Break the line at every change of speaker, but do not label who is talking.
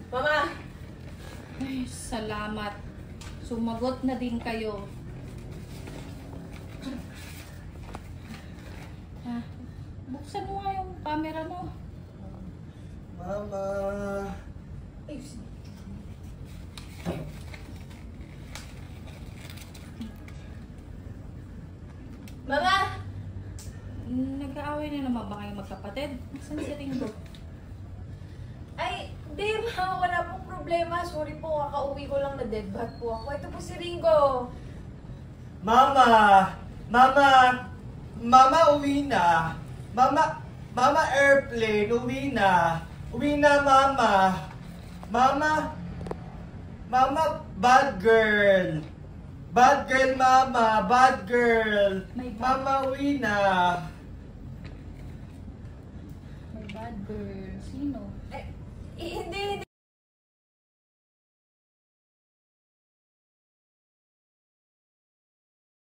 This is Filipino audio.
Mama!
Ay, salamat. Sumagot na din kayo. Ah, buksan mo nga yung camera mo.
Mama.
Ay, Mama!
Nag-aaway na naman ba kayong magkapatid? Nasaan si Ringo?
Ay, di ma, wala pong problema. Sorry po, kakauwi ko lang na deadbat po ako. Ito po si Ringo.
Mama! Mama! Mama, uwi na! Mama, airplane, uwi na! Uwi na, Mama! Mama, bad girl! Bad girl, Mama! Bad girl!
May bad-
Mama, uwi na!
My bad girl. Sino?